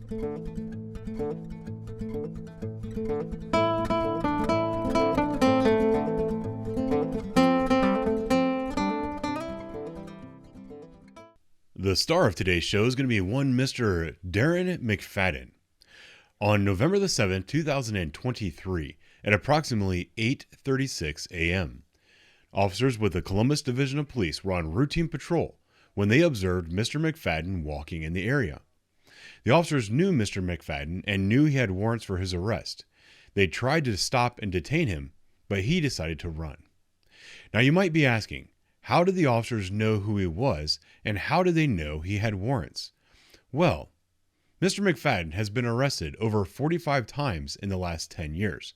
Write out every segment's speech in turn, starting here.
The star of today's show is going to be one Mr. Darren McFadden. On November the 7th, 2023, at approximately 8:36 a.m., officers with the Columbus Division of Police were on routine patrol when they observed Mr. McFadden walking in the area. The officers knew Mr. McFadden and knew he had warrants for his arrest. They tried to stop and detain him, but he decided to run. Now you might be asking, how did the officers know who he was, and how did they know he had warrants? Well, Mr. McFadden has been arrested over 45 times in the last 10 years.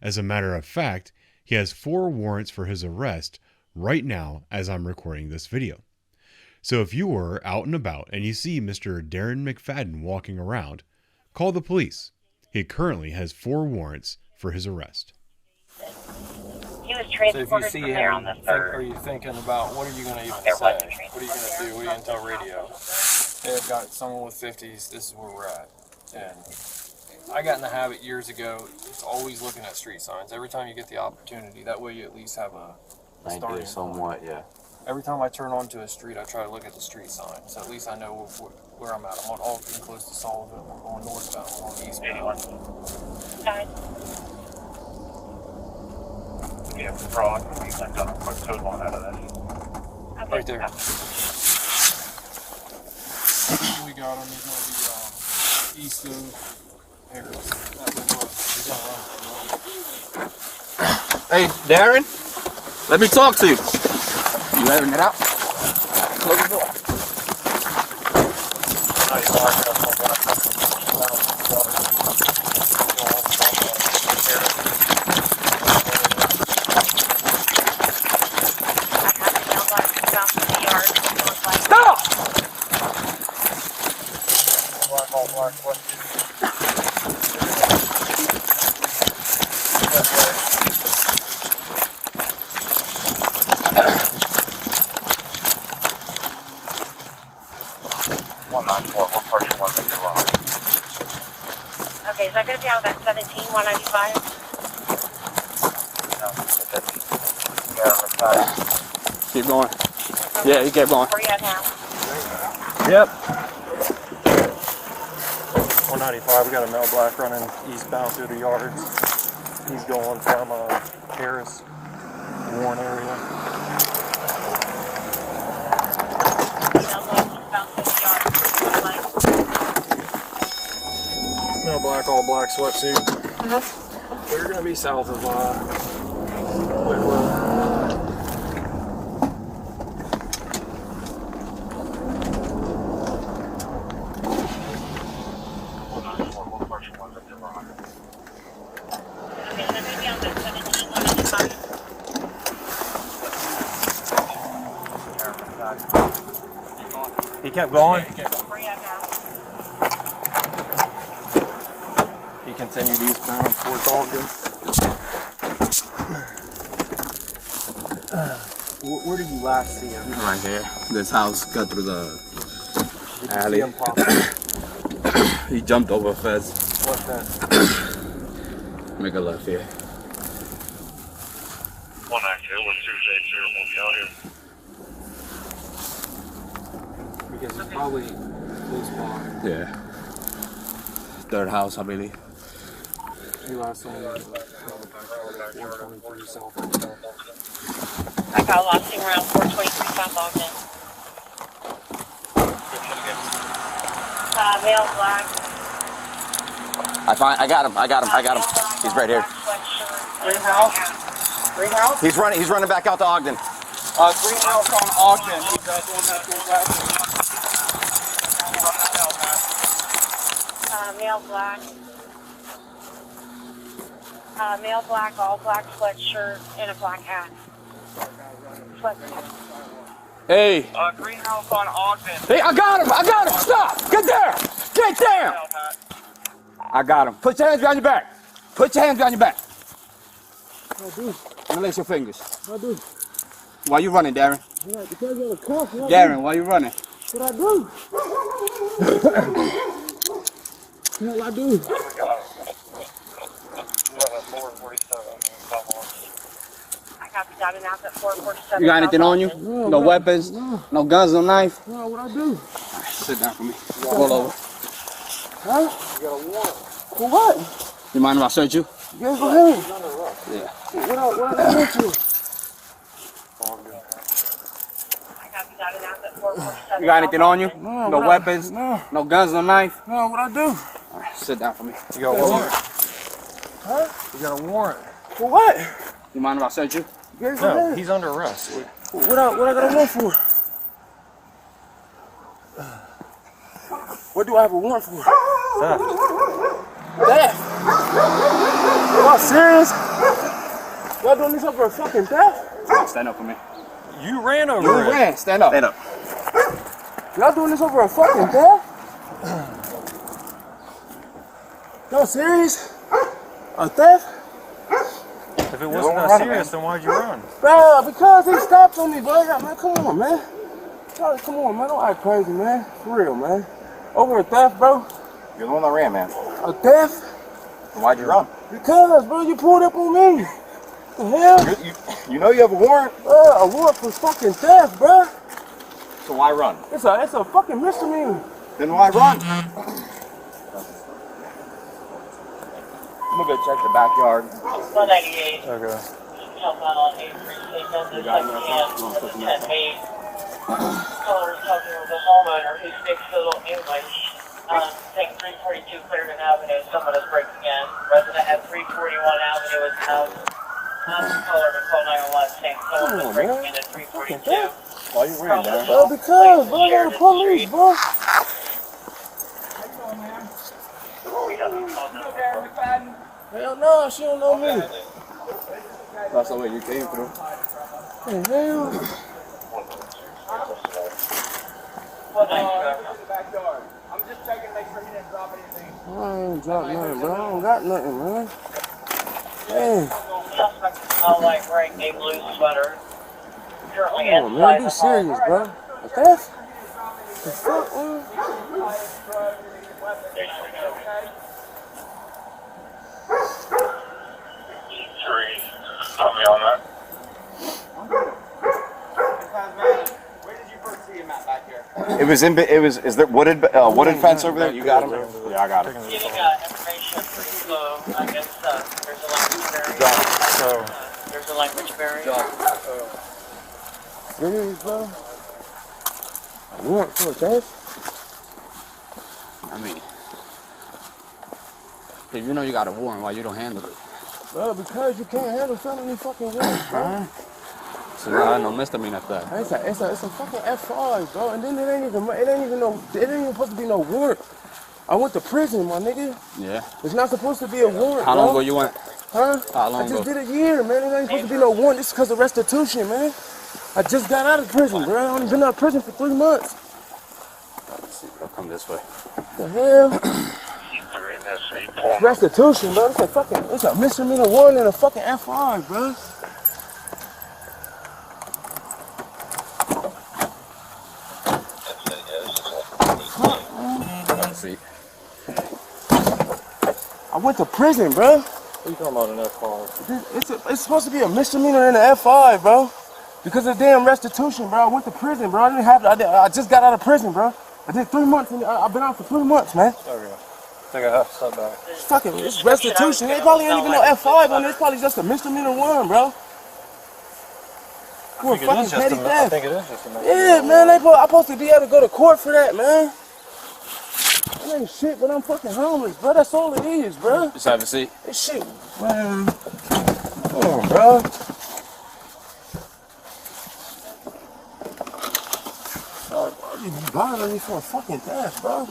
As a matter of fact, he has 4 warrants for his arrest right now as I'm recording this video. So if you were out and about and you see Mr. Darren McFadden walking around, call the police. He currently has 4 warrants for his arrest. He was transported from there on the 3rd. Are you thinking about what are you going to even say? What are you going to do? What are you going to tell radio? Hey, I've got someone with 50s. This is where we're at. And I got in the habit years ago. It's always looking at street signs. Every time you get the opportunity, that way you at least have a starting somewhat, point. yeah. Every time I turn onto a street, I try to look at the street sign. So at least I know where I'm at. I'm on Alton, close to Sullivan. We're going northbound. We're going eastbound. Guys. Yeah, fraud. We went on a quick total on out of this. Okay. Right there. We got him. He's going to be east of Harris. Hey, Darren, let me talk to you. You letting it out? Close the door. Okay, is that going to be out of that 17195? Keep going. Yeah, you keep going. Where you at now? Yep. 195, we got a male black running eastbound through the yards. He's going from Harris, Warren area. Male black, all black sweatsuit. We're going to be south of Whitlow. He kept going. He continued eastbound towards Ogden. Where did you last see him? Right here. This house cut through the alley. See him pop up? He jumped over a fence. What fence? Make a left here. 192, what's Tuesday, Because he's probably close by. Yeah. Third house, I believe. He last saw him at 423 South. I got lost him around 423 South Ogden. Male black. I got him. He's right here. Greenhouse? He's running back out to Ogden. Greenhouse on Ogden. He's the one that goes back. Male black. Male black, all black sweatshirt and a black hat. Sweatshirt. Hey. Greenhouse on Ogden. Hey, I got him. Stop. Get there. Get down. I got him. Put your hands behind your back. Release your fingers. Why you running, Darren? Because of the cuff. Darren, why you running? What I do? What I do? We got 447 I copy that and out at 447. You got anything on you? No weapons? No guns, no knife? No, what I do? Sit down for me. Roll over. Huh? You got a warrant. For what? You mind if I search you? Yeah, go ahead. Yeah. What I do to you? I copy that and out at 447. You got anything on you? No, No what I- weapons? No. No guns, no knife? No, what I do? All right, sit down for me. You got a warrant. Huh? You got a warrant. For what? You mind if I search you? Yeah, go No, ahead. he's under arrest. What I got a warrant for? What do I have a warrant for? Theft. Theft? Y'all serious? Y'all doing this over a fucking theft? Stand up for me. You ran over You it. ran. Stand up. Stand up. Y'all doing this over a fucking theft? Y'all serious? A theft? If it wasn't that serious, then why'd you run? Bro, because he stopped on me, bro. Man, come on, man. Y'all, come on, man. Don't act crazy, man. For real, man. Over a theft, bro. You're the one that ran, man. A theft? Why'd you run? Because, bro, you pulled up on me. The hell? You know you have a warrant. A warrant for fucking theft, bro. So why run? It's a fucking misdemeanor. Then why run? I'm gonna go check the backyard. 198. Okay. Help out on 836 on this 10-8. Caller is talking with a homeowner who speaks a little English. Take 342 Clearton Avenue. Someone is breaking in. Resident at 341 Avenue is housed. Caller to call 911 saying someone is breaking in at 342. Why you ran, Darren? Bro, because, bro, they're the police, bro. Hell no, she don't know me. That's the way you came through. The hell? I ain't dropped nothing, bro. I don't got nothing, man. Damn. Suspect is smell like wearing a blue sweater. Currently Come on, inside man. Be the serious, home. bro. A theft? The fuck, man? Three. Tell me on that. Is there wooded fence over there? You got him? Yeah, I got him. Getting information pretty slow. I guess there's a language barrier. So, There's a language barrier. Serious, bro? A warrant for a theft? I mean, if you know you got a warrant, why you don't handle it? Bro, because you can't handle felony fucking warrants, bro. So now I know misdemeanor theft. It's a fucking F5, bro. And then it ain't even supposed to be no warrant. I went to prison, my nigga. Yeah. It's not supposed to be a warrant, How bro. long ago you went? Huh? How long I just ago? did a year, man. It ain't supposed to be no warrant. This is because of restitution, man. I just got out of prison, bro. I only been out of prison for 3 months. Let's see. I'll come this way. The hell? Three in this 8 Restitution, bro. It's a misdemeanor warrant and a fucking F5, bro. Let's see. I went to prison, bro. what are you talking about in that car? It's supposed to be a misdemeanor and an F5, bro. Because of damn restitution, bro. I went to prison, bro. I just got out of prison, bro. I did 3 months, and I've been out for 3 months, man. Okay. I think I have something back. It's fucking, it's restitution. It probably ain't even no F5 on it. It's probably just a misdemeanor one, bro. You're a fucking petty I theft. think it is just a minute. Yeah, man. I'm supposed to be able to go to court for that, man. That ain't shit, but I'm fucking homeless, bro. That's all it is, bro. Just have a seat. This shit, man. Come on, bro. You bothering me for a fucking theft, bro.